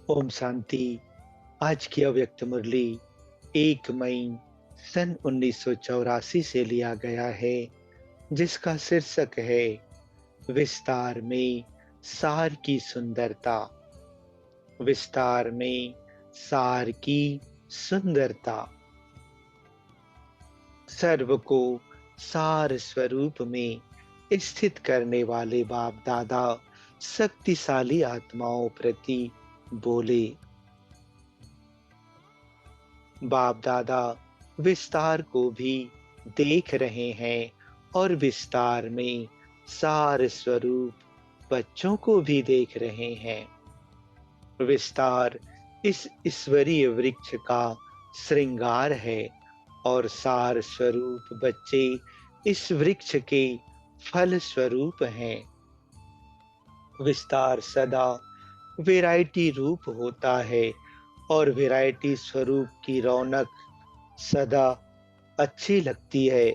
ओम शांति। आज की अव्यक्त मुरली 1 मई सन 1984 से लिया गया है, जिसका शीर्षक है विस्तार में सार की सुंदरता। विस्तार में सार की सुंदरता। सर्व को सार स्वरूप में स्थित करने वाले बाप दादा शक्तिशाली आत्माओं प्रति बोले। बाप दादा विस्तार को भी देख रहे हैं और विस्तार में सार स्वरूप बच्चों को भी देख रहे हैं। विस्तार इस ईश्वरीय वृक्ष का श्रृंगार है और सार स्वरूप बच्चे इस वृक्ष के फल स्वरूप हैं। विस्तार सदा वैरायटी रूप होता है और वैरायटी स्वरूप की रौनक सदा अच्छी लगती है।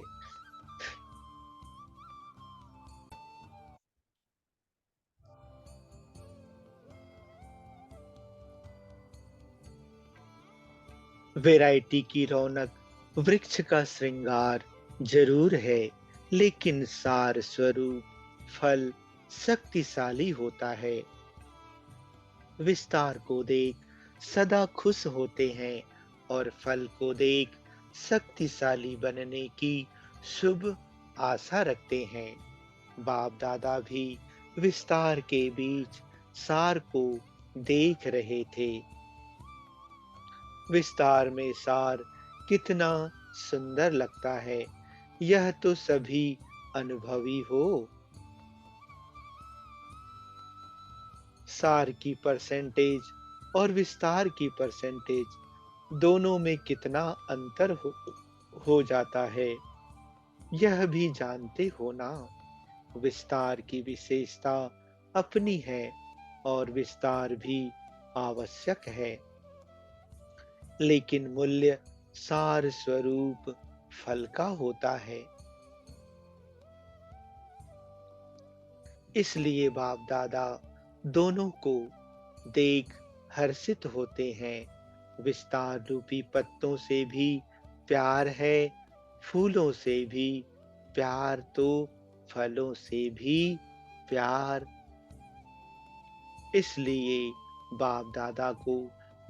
वैरायटी की रौनक वृक्ष का श्रृंगार जरूर है, लेकिन सार स्वरूप फल शक्तिशाली होता है। विस्तार को देख सदा खुश होते हैं और फल को देख शक्तिशाली बनने की शुभ आशा रखते हैं। बाप दादा भी विस्तार के बीच सार को देख रहे थे। विस्तार में सार कितना सुंदर लगता है, यह तो सभी अनुभवी हो। सार की परसेंटेज और विस्तार की परसेंटेज दोनों में कितना अंतर हो जाता है, यह भी जानते हो ना। विस्तार की विशेषता अपनी है और विस्तार भी आवश्यक है, लेकिन मूल्य सार स्वरूप फल का होता है। इसलिए बाप दादा दोनों को देख हर्षित होते हैं। विस्तार रूपी पत्तों से भी प्यार है, फूलों से भी प्यार, तो फलों से भी प्यार। इसलिए बाप दादा को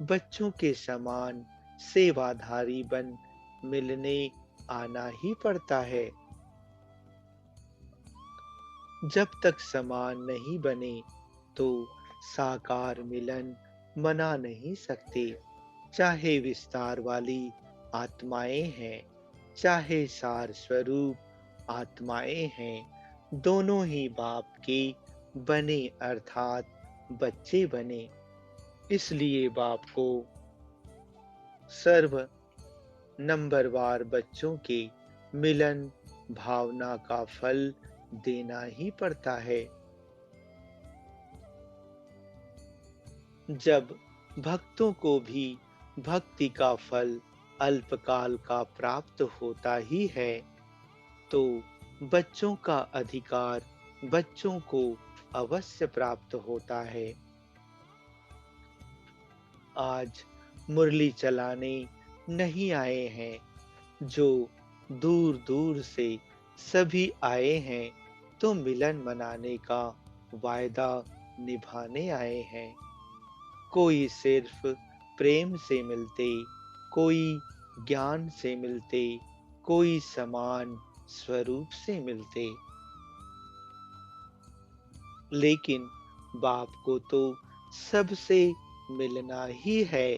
बच्चों के समान सेवाधारी बन मिलने आना ही पड़ता है। जब तक समान नहीं बने तो साकार मिलन मना नहीं सकते। चाहे विस्तार वाली आत्माएं हैं, चाहे सार स्वरूप आत्माएं हैं, दोनों ही बाप के बने अर्थात बच्चे बने। इसलिए बाप को सर्व नंबरवार बच्चों के मिलन भावना का फल देना ही पड़ता है। जब भक्तों को भी भक्ति का फल अल्पकाल का प्राप्त होता ही है, तो बच्चों का अधिकार बच्चों को अवश्य प्राप्त होता है। आज मुरली चलाने नहीं आए हैं, जो दूर दूर से सभी आए हैं, तो मिलन मनाने का वायदा निभाने आए हैं। कोई सिर्फ प्रेम से मिलते, कोई ज्ञान से मिलते, कोई समान स्वरूप से मिलते, लेकिन बाप को तो सबसे मिलना ही है।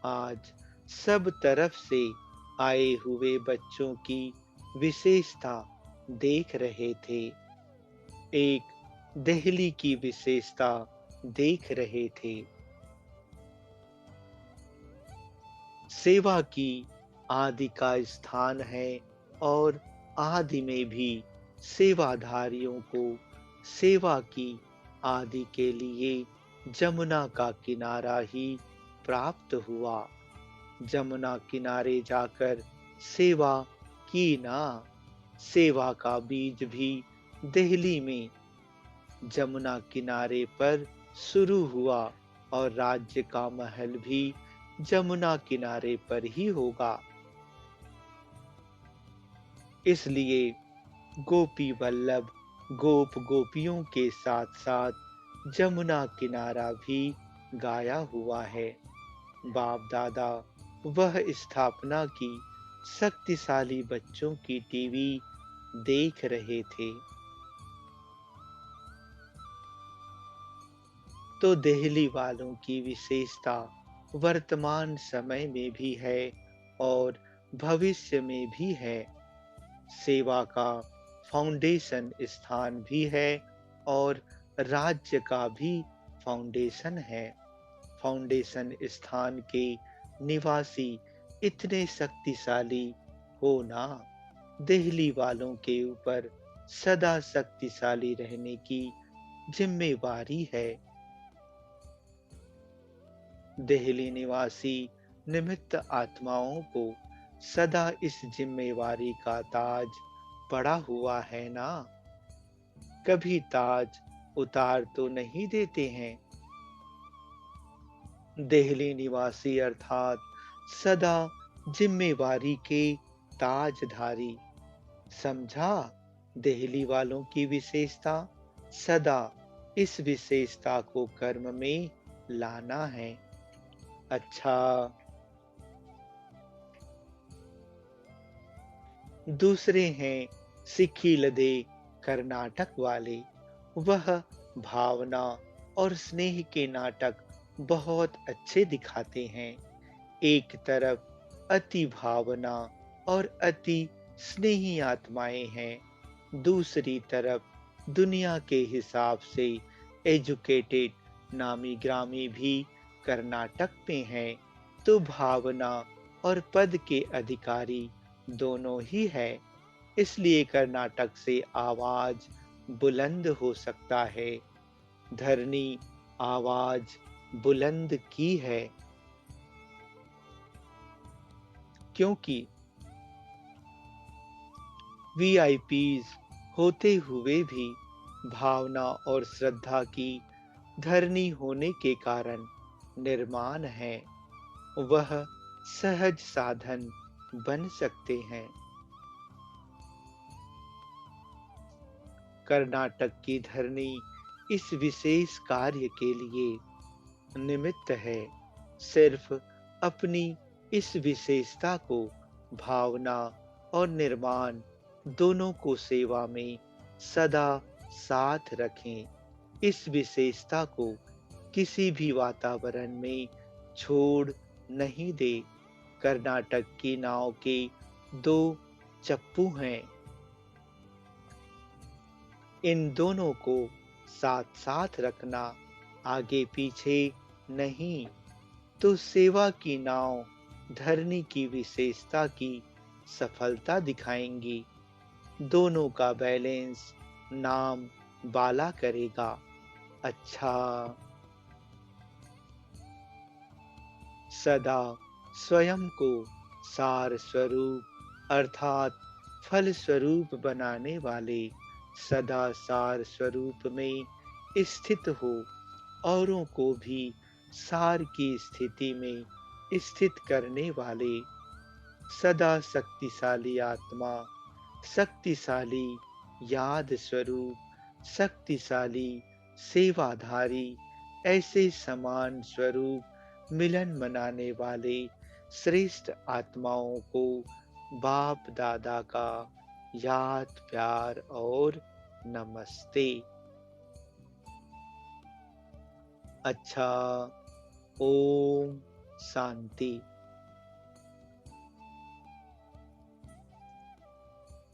आज सब तरफ से आए हुए बच्चों की विशेषता देख रहे थे। एक दिल्ली की विशेषता देख रहे थे। सेवा की आदि का स्थान है और आदि में भी सेवाधारियों को सेवा की आदि के लिए जमुना का किनारा ही प्राप्त हुआ। जमुना किनारे जाकर सेवा की ना। सेवा का बीज भी दिल्ली में जमुना किनारे पर शुरू हुआ। और राज्य का महल भी जमुना किनारे पर ही होगा। इसलिए गोपी वल्लभ गोप गोपियों के साथ साथ जमुना किनारा भी गाया हुआ है। बाप दादा वह स्थापना की शक्तिशाली बच्चों की टीवी देख रहे थे। तो दिल्ली वालों की विशेषता वर्तमान समय में भी है और भविष्य में भी है। सेवा का फाउंडेशन स्थान भी है और राज्य का भी फाउंडेशन है। फाउंडेशन स्थान के निवासी इतने शक्तिशाली हो ना, दिल्ली वालों के ऊपर सदा शक्तिशाली रहने की जिम्मेवारी है। दिल्ली निवासी निमित्त आत्माओं को सदा इस जिम्मेवारी का ताज पड़ा हुआ है ना। कभी ताज उतार तो नहीं देते हैं। दिल्ली निवासी अर्थात सदा जिम्मेवारी के ताजधारी। समझा? दिल्ली वालों की विशेषता सदा इस विशेषता को कर्म में लाना है। अच्छा, दूसरे हैं सिक्कीलदे कर्नाटक वाले। वह भावना और स्नेह के नाटक बहुत अच्छे दिखाते हैं। एक तरफ अति भावना और अति स्नेही आत्माएं हैं, दूसरी तरफ दुनिया के हिसाब से एजुकेटेड नामी ग्रामी भी कर्नाटक में हैं। तो भावना और पद के अधिकारी दोनों ही है। इसलिए कर्नाटक से आवाज बुलंद हो सकता है। धरनी आवाज बुलंद की है, क्योंकि वीआईपीज होते हुए भी भावना और श्रद्धा की धरनी होने के कारण निर्माण है। वह सहज साधन बन सकते हैं। कर्नाटक की धरनी इस विशेष कार्य के लिए निमित्त है। सिर्फ अपनी इस विशेषता को भावना और निर्माण दोनों को सेवा में सदा साथ रखें। इस विशेषता को किसी भी वातावरण में छोड़ नहीं दे। कर्नाटक की नाव के दो चप्पू हैं। इन दोनों को साथ साथ रखना, आगे पीछे नहीं। तो सेवा की नाव धरनी की विशेषता की सफलता दिखाएंगी। दोनों का बैलेंस नाम बाला करेगा। अच्छा, सदा स्वयं को सार स्वरूप अर्थात फल स्वरूप बनाने वाले, सदा सार स्वरूप में स्थित हो, औरों को भी सार की स्थिति में स्थित करने वाले, सदा शक्तिशाली आत्मा, शक्तिशाली याद स्वरूप, शक्तिशाली सेवाधारी, ऐसे समान स्वरूप मिलन मनाने वाले श्रेष्ठ आत्माओं को बाप दादा का याद प्यार और नमस्ते। अच्छा, ओम शांति।